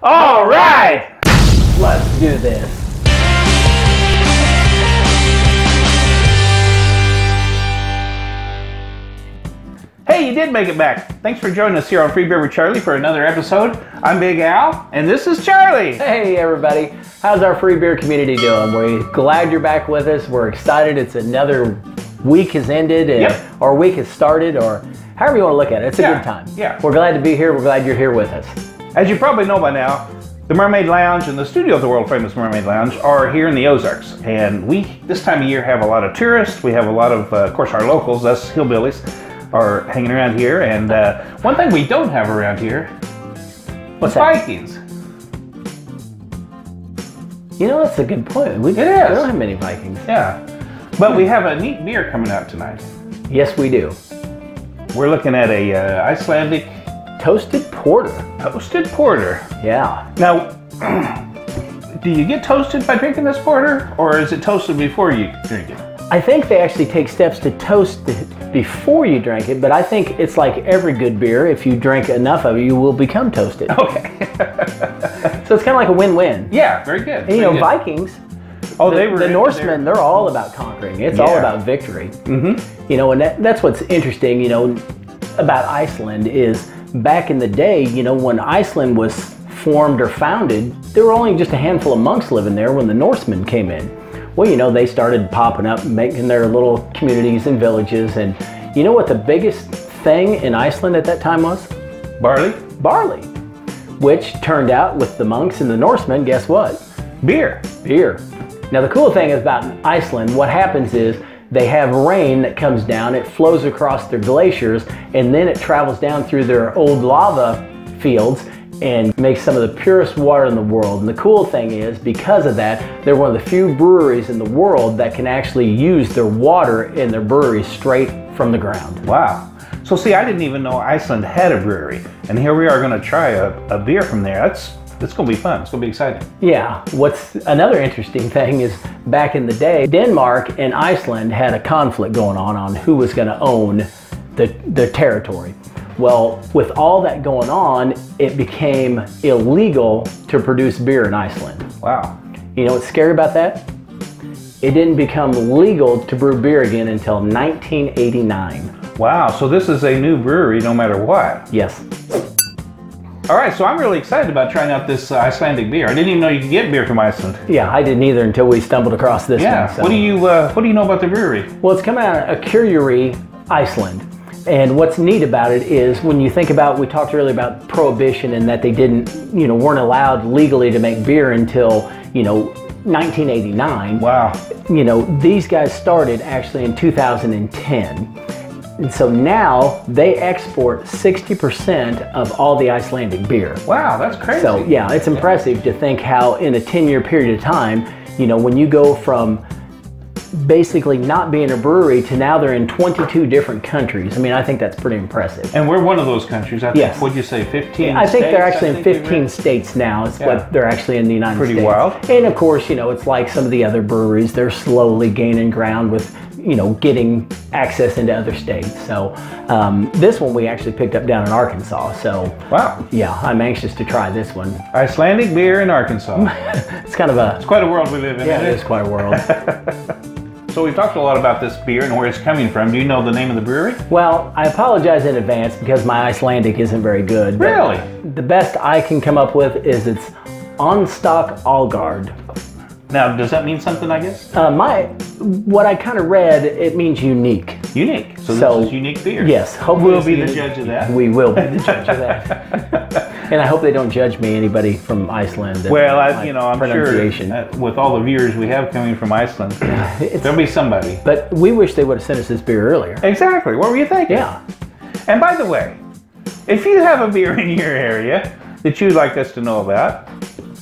All right, let's do this. Hey, you did make it back. Thanks for joining us here on Free Beer with Charlie for another episode. I'm Big Al, and this is Charlie. Hey everybody, how's our free beer community doing? We're glad you're back with us. We're excited. It's another week has ended, and our week has started, or however you want to look at it. It's a good time. Yeah. We're glad to be here. We're glad you're here with us. As you probably know by now, the Mermaid Lounge and the studio of the world famous Mermaid Lounge are here in the Ozarks. And we, this time of year, have a lot of tourists. We have a lot of course, our locals, us hillbillies, are hanging around here. And one thing we don't have around here is Vikings. You know, that's a good point. We don't have many Vikings. Yeah. But we have a neat beer coming out tonight. Yes, we do. We're looking at a Icelandic Toasted porter. Toasted porter. Yeah. Now, do you get toasted by drinking this porter, or is it toasted before you drink it? I think they actually take steps to toast it before you drink it, but I think it's like every good beer. If you drink enough of it, you will become toasted. Okay. So it's kind of like a win-win. Yeah, very good. And, you know, Vikings, the Norsemen, they're all about conquering. It's all about victory. Mm-hmm. You know, and that's what's interesting, you know, about Iceland is back in the day, you know, when Iceland was formed or founded, there were only just a handful of monks living there when the Norsemen came in. Well, you know, they started popping up, making their little communities and villages. And you know what the biggest thing in Iceland at that time was? Barley. Barley. Which turned out with the monks and the Norsemen, guess what? Beer. Beer. Now the cool thing about Iceland, what happens is they have rain that comes down, it flows across their glaciers, and then it travels down through their old lava fields and makes some of the purest water in the world. And the cool thing is, because of that, they're one of the few breweries in the world that can actually use their water in their breweries straight from the ground. Wow. So see, I didn't even know Iceland had a brewery. And here we are going to try a beer from there. It's going to be fun. It's going to be exciting. Yeah. What's another interesting thing is back in the day, Denmark and Iceland had a conflict going on who was going to own the territory. Well, with all that going on, it became illegal to produce beer in Iceland. Wow. You know what's scary about that? It didn't become legal to brew beer again until 1989. Wow. So this is a new brewery no matter what. Yes. All right, so I'm really excited about trying out this Icelandic beer. I didn't even know you could get beer from Iceland. Yeah, I didn't either until we stumbled across this one. So. What do you know about the brewery? Well, it's coming out of Akureyri, Iceland. And what's neat about it is when you think about, we talked earlier about prohibition and that they didn't, you know, weren't allowed legally to make beer until, you know, 1989. Wow. You know, these guys started actually in 2010. And so now they export 60% of all the Icelandic beer. Wow, that's crazy. So yeah, it's impressive to think how in a 10-year period of time, you know, when you go from basically not being a brewery to now they're in 22 different countries. I mean, I think that's pretty impressive. And we're one of those countries. I think, yes. What'd you say, 15 I think states? they're actually in 15 states now. It's what they're actually in the United States. Pretty wild. And of course, you know, it's like some of the other breweries, they're slowly gaining ground with, you know, getting access into other states. So this one we actually picked up down in Arkansas. So wow. Yeah, I'm anxious to try this one. Icelandic beer in Arkansas. It's quite a world we live in. Yeah, it is quite a world. So we've talked a lot about this beer and where it's coming from. Do you know the name of the brewery? Well, I apologize in advance because my Icelandic isn't very good. Really? The best I can come up with is it's Einstok Olgerd. Now, does that mean something, I guess? What I kind of read, it means unique. Unique. So this is unique beer. Yes. Hopefully we'll be the judge of that. We will be the judge of that. And I hope they don't judge me, anybody from Iceland. Well, I'm sure with all the viewers we have coming from Iceland, there'll be somebody. But we wish they would have sent us this beer earlier. Exactly. What were you thinking? Yeah. And by the way, if you have a beer in your area that you'd like us to know about,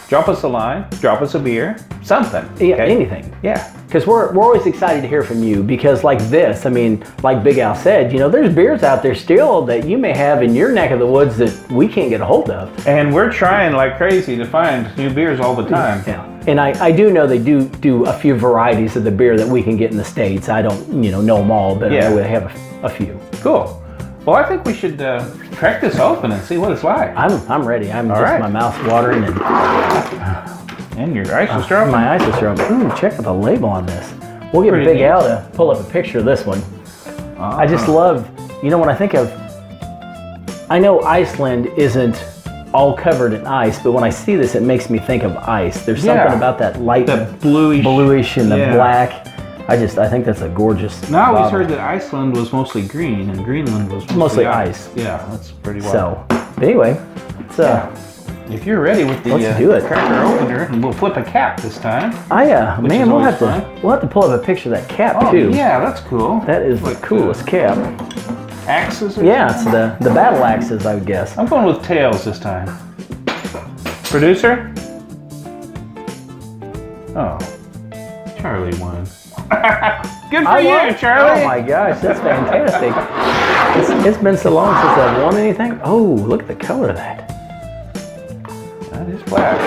drop us a line, drop us a beer, something. Yeah, anything. Yeah. Because we're always excited to hear from you, because like this, I mean, like Big Al said, you know, there's beers out there still that you may have in your neck of the woods that we can't get a hold of. And we're trying like crazy to find new beers all the time. Yeah. And I do know they do a few varieties of the beer that we can get in the States. I don't, know them all, but I know they have a few. Cool. Well, I think we should crack this open and see what it's like. I'm ready. I'm All just right. my mouth's watering And your ice is strong. my ice is strong. Ooh, check out the label on this. We'll get Pretty Big neat. Al to pull up a picture of this one. I just love, you know, when I think of, I know Iceland isn't all covered in ice, but when I see this, it makes me think of ice. There's something about that light, that bluish and the black. I think that's a gorgeous. Now I always bottle. heard that Iceland was mostly green and Greenland was Mostly ice. Yeah, that's pretty wild. So, but anyway, it's if you're ready with the let's do it. cracker opener, and we'll flip a cap this time. Man, we'll have fun. to pull up a picture of that cap Oh, too. yeah, that's cool. That is the coolest cap. Axes? Or Yeah, it's something? the battle axes, I would guess. I'm going with tails this time. Producer? Oh, Charlie won. Good for you, Charlie. Oh my gosh, that's fantastic. It's been so long since I've won anything. Oh, look at the color of that. That is black.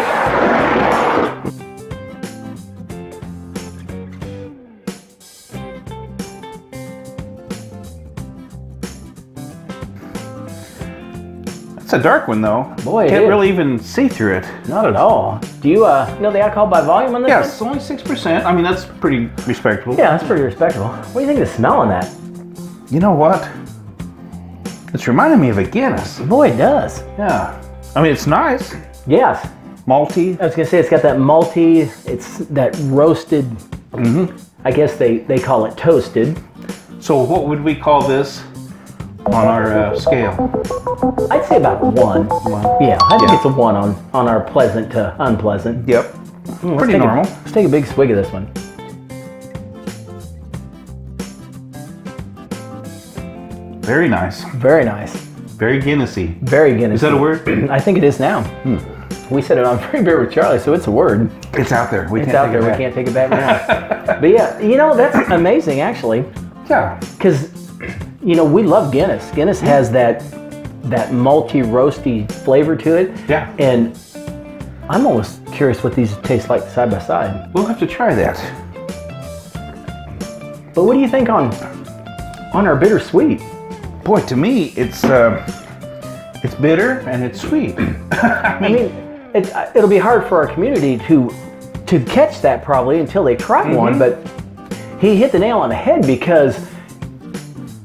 It's a dark one though. Boy, it can't is. really even see through it. Not at all. Do you know the alcohol by volume on this Yeah, one? it's only 6%. I mean, that's pretty respectable. Yeah, that's pretty respectable. What do you think of the smell on that? You know what? It's reminding me of a Guinness. Boy, it does. Yeah. I mean, it's nice. Yes. Malty. I was gonna say it's got that malty. It's that roasted. I guess they call it toasted. So what would we call this on our scale? I'd say about 1. Yeah, I think it's a 1 on our pleasant to unpleasant. Yep. Pretty normal. Let's take a big swig of this one. Very nice. Very nice. Very Guinnessy. Very Guinness. Is that a word? I think it is now. We said it on Free Beer with Charlie, so it's a word. It's out there. It's out there. We can't take it back now. But yeah, you know, that's amazing actually. Yeah. Because, you know, we love Guinness. Guinness has that malty, roasty flavor to it. Yeah. And I'm almost curious what these taste like side by side. We'll have to try that. But what do you think on our bittersweet? Boy, to me, it's bitter and it's sweet. I mean, it'll be hard for our community to catch that probably until they try one, but he hit the nail on the head because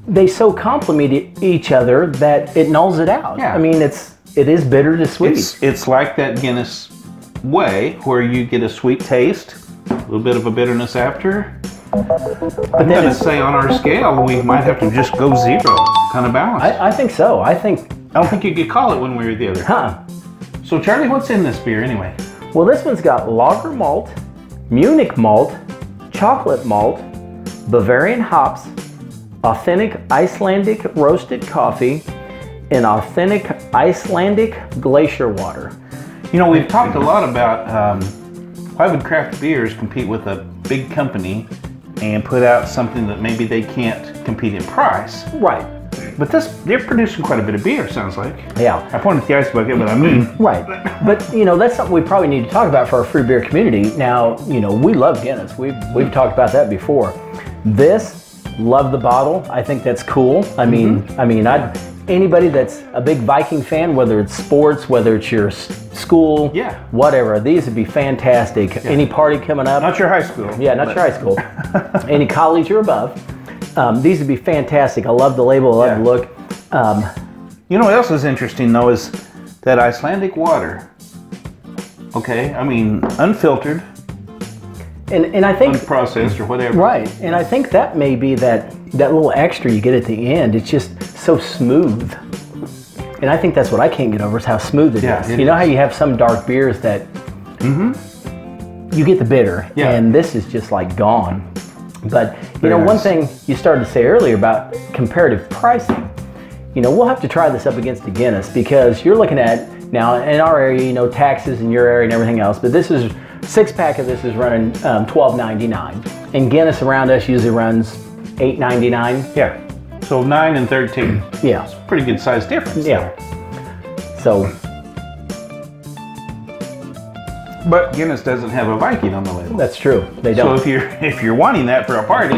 they so complement each other that it nulls it out. Yeah. I mean, it is bitter to sweet. It's like that Guinness way where you get a sweet taste, a little bit of a bitterness after. But I'm then going to say on our scale, we might have to just go 0, kind of balance. I think so. I don't think you could call it one way or the other. Huh. So Charlie, what's in this beer anyway? Well, this one's got lager malt, Munich malt, chocolate malt, Bavarian hops, authentic Icelandic roasted coffee, and authentic Icelandic Glacier Water. You know, we've talked a lot about why would craft beers compete with a big company and put out something that maybe they can't compete in price. Right. But they're producing quite a bit of beer, sounds like. Yeah. I pointed at the ice bucket, but I mean. Right. But, you know, that's something we probably need to talk about for our free beer community. Now, you know, we love Guinness. We've talked about that before. This, love the bottle. I think that's cool. I mean, anybody that's a big Viking fan, whether it's sports, whether it's your school, whatever, these would be fantastic. Yeah. Any party coming up. Not your high school. Yeah, not your high school. Any college or above. These would be fantastic. I love the label. I love the look. You know what else is interesting though is that Icelandic water. Okay, I mean unfiltered. And I think unprocessed or whatever. Right, and I think that may be that little extra you get at the end. It's just so smooth. And I think that's what I can't get over is how smooth it is. You know how you have some dark beers that you get the bitter, and this is just like gone. But you know, one thing you started to say earlier about comparative pricing, you know, we'll have to try this up against the Guinness because you're looking at, now in our area, you know, taxes in your area and everything else, but this is, 6-pack of this is running $12.99. And Guinness around us usually runs $8.99. Yeah, so 9 and 13. Yeah. It's a pretty good size difference. Yeah. So. But Guinness doesn't have a Viking on the label. That's true. They don't. So if you're wanting that for a party,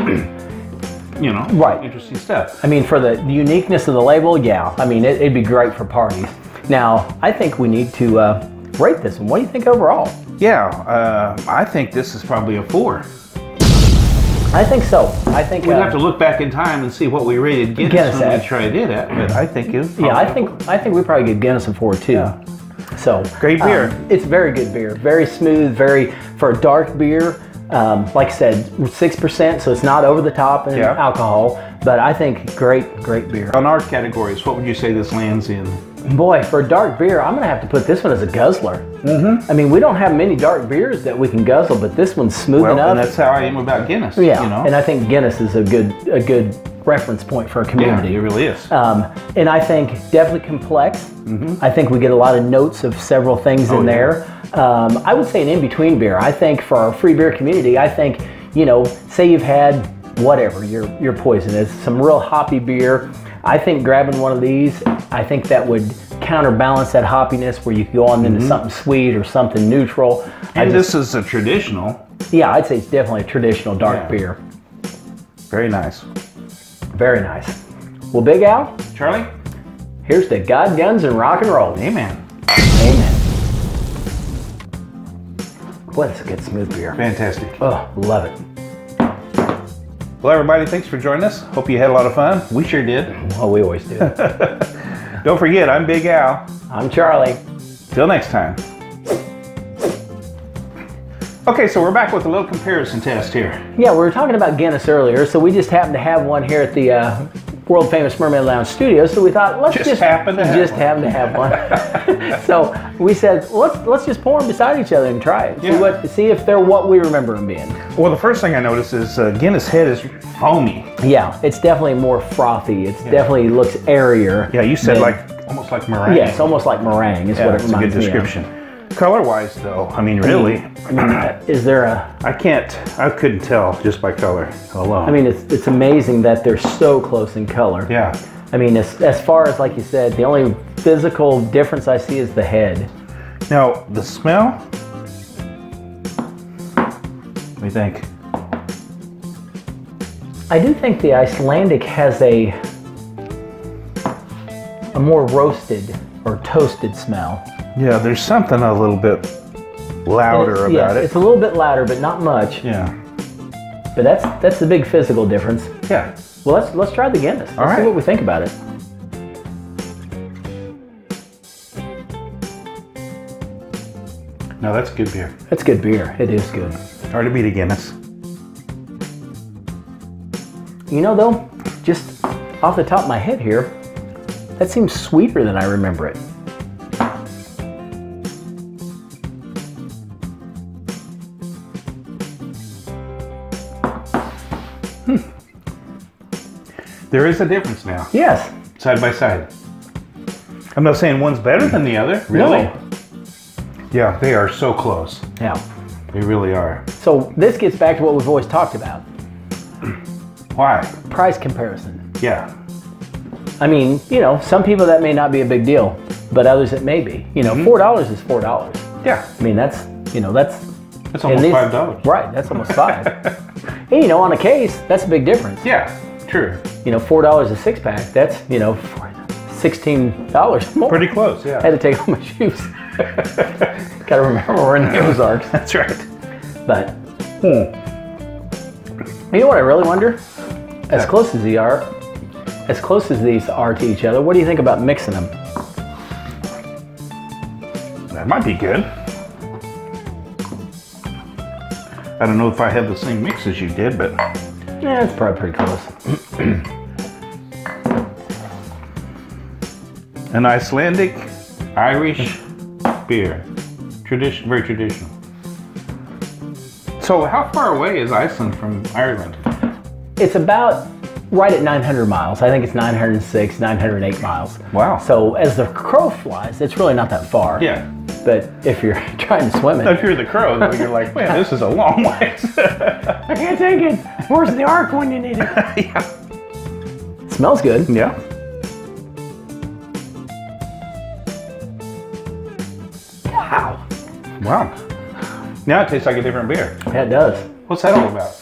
you know, right, interesting stuff. I mean, for the uniqueness of the label, yeah. I mean, it'd be great for parties. Now, I think we need to rate this one. What do you think overall? Yeah, I think this is probably a 4. I think so. I think we'd have to look back in time and see what we rated Guinness when we tried it at. But I think it. Yeah, I think we probably give Guinness a 4 too. Yeah. So great beer. It's very good beer. Very smooth. For a dark beer. Like I said, 6%, so it's not over the top in alcohol. But I think great beer. On our categories, what would you say this lands in? Boy, for a dark beer, I'm gonna have to put this one as a guzzler. I mean, we don't have many dark beers that we can guzzle, but this one's smooth enough. And that's how I am about Guinness. Yeah, you know? And I think Guinness is a good reference point for a community. Yeah, it really is. And I think definitely complex. I think we get a lot of notes of several things in there. I would say an in-between beer. I think for our free beer community, I think, you know, say you've had whatever, your poison is, some real hoppy beer. I think grabbing one of these, I think that would counterbalance that hoppiness where you could go on into something sweet or something neutral. And this is a traditional. Yeah, I'd say it's definitely a traditional dark beer. Very nice. Very nice. Well, Big Al. Charlie. Here's to God, guns, and rock and roll. Amen. Amen. Boy, that's a good smooth beer. Fantastic. Oh, love it. Well, everybody, thanks for joining us. Hope you had a lot of fun. We sure did. Well, we always do. Don't forget, I'm Big Al. I'm Charlie. Till next time. Okay, so we're back with a little comparison test here. Yeah, we were talking about Guinness earlier, so we just happened to have one here at the world famous Mermaid Lounge studio, so we thought let's just happen to have one. So we said let's just pour them beside each other and try it. See if they're what we remember them being. Well, the first thing I noticed is Guinness head is foamy. Yeah, it's definitely more frothy. It definitely looks airier. Yeah, you said almost like meringue. Yeah, it's almost like meringue is what it reminds me of. That's a good description. Color-wise, though, I mean, really, is there a? I couldn't tell just by color alone. I mean, it's amazing that they're so close in color. Yeah. I mean, as far as, like you said, the only physical difference I see is the head. Now, the smell. What do you think? I do think the Icelandic has a more roasted or toasted smell. Yeah, there's something a little bit louder about it. It's a little bit louder, but not much. Yeah. But that's the big physical difference. Yeah. Well, let's try the Guinness. Let's see what we think about it. No, that's good beer. That's good beer. It is good. Hard to beat a Guinness. You know, though, just off the top of my head here, that seems sweeter than I remember it. There is a difference now. Yes. Side by side. I'm not saying one's better than the other, really. No. Yeah, they are so close. Yeah. They really are. So this gets back to what we've always talked about. Why? Price comparison. Yeah. I mean, you know, some people that may not be a big deal, but others it may be. You know, $4 is $4. Yeah. I mean, that's almost $5. Right, that's almost $5. And, you know, on a case, that's a big difference. Yeah, true. You know, $4 a 6-pack, that's, you know, $16 more. Pretty close, yeah. I had to take off my shoes. Gotta remember we're in the Ozarks. That's right. But, you know what I really wonder? As close as these are to each other, what do you think about mixing them? That might be good. I don't know if I have the same mix as you did, but... Yeah, it's probably pretty close. An Icelandic Irish beer. Very traditional. So how far away is Iceland from Ireland? It's about right at 900 miles. I think it's 906, 908 miles. Wow. So as the crow flies, it's really not that far. Yeah. But if you're trying to swim it... If you're the crow, though, you're like, man, this is a long ways. I can't take it. Where's the ark when you need it? Yeah. Smells good. Yeah. Wow. Wow. Now it tastes like a different beer. Yeah, it does. What's that all about?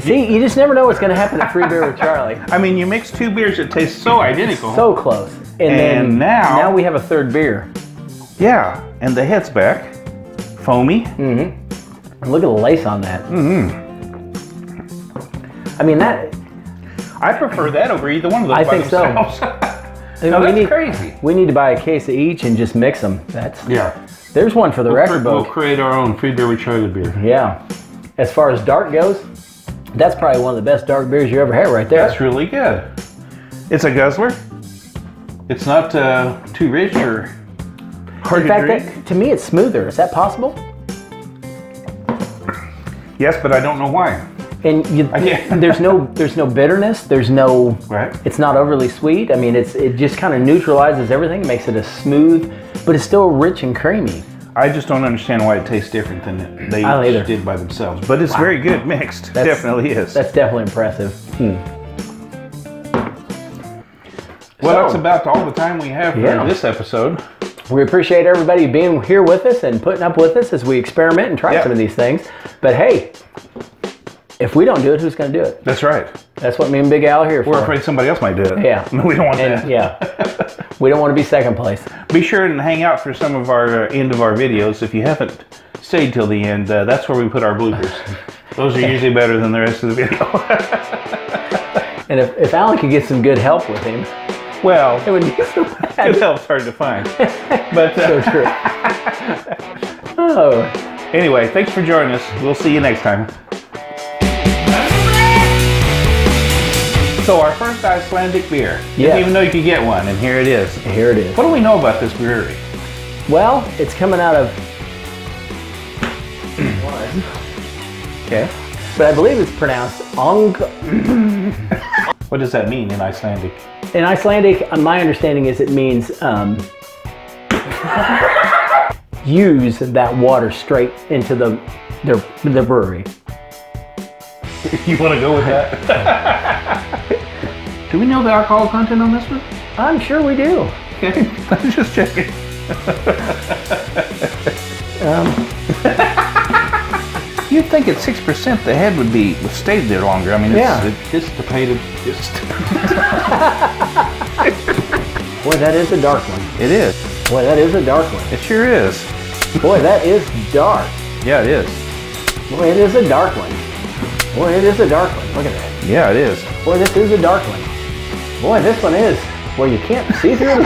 See, See, you just never know what's going to happen at Free Beer with Charlie. I mean, you mix two beers that taste so identical. So close. And then now we have a third beer. Yeah, and the head's back. Foamy. Mm-hmm. Look at the lace on that. Mm-hmm. I mean, that... I prefer that over either one of those. I think so. No, that's crazy. We need to buy a case of each and just mix them. There's one for the record book. We'll create our own Free Beer with Charlie beer. Yeah. As far as dark goes, that's probably one of the best dark beers you ever had right there. That's really good. It's a guzzler. It's not too rich or hard to drink. In fact, to me, it's smoother. Is that possible? Yes, but I don't know why. And there's no bitterness. There's no. Right. It's not overly sweet. I mean, it just kind of neutralizes everything, makes it a smooth, but it's still rich and creamy. I just don't understand why it tastes different than they did by themselves. But it's very good mixed. Definitely is. That's definitely impressive. Well, that's about all the time we have for this episode. We appreciate everybody being here with us and putting up with us as we experiment and try some of these things. But hey, if we don't do it, who's going to do it? That's right. That's what me and Big Al are here for. We're afraid somebody else might do it. Yeah. We don't want that. Yeah. We don't want to be second place. Be sure and hang out for some of our end of our videos. If you haven't stayed till the end, that's where we put our bloopers. Those are usually better than the rest of the video. And if Alan could get some good help with him, well, it would be so bad. Good help's hard to find. But so true. Oh. Anyway, thanks for joining us. We'll see you next time. So our first Icelandic beer. Didn't even know you could get one, and here it is. Here it is. What do we know about this brewery? Well, it's coming out of... Okay. But I believe it's pronounced What does that mean in Icelandic? In Icelandic, my understanding is it means use that water straight into the brewery. You want to go with that? Do we know the alcohol content on this one? I'm sure we do. Okay, I'm just checking. You'd think at 6% the head would stayed there longer. I mean, it's dissipated. Boy, that is a dark one. It is. Boy, that is a dark one. It sure is. Boy, that is dark. Yeah, it is. Boy, it is a dark one. Boy, it is a dark one. Look at that. Yeah, it is. Boy, this is a dark one. Boy, this one is. Well, you can't see through the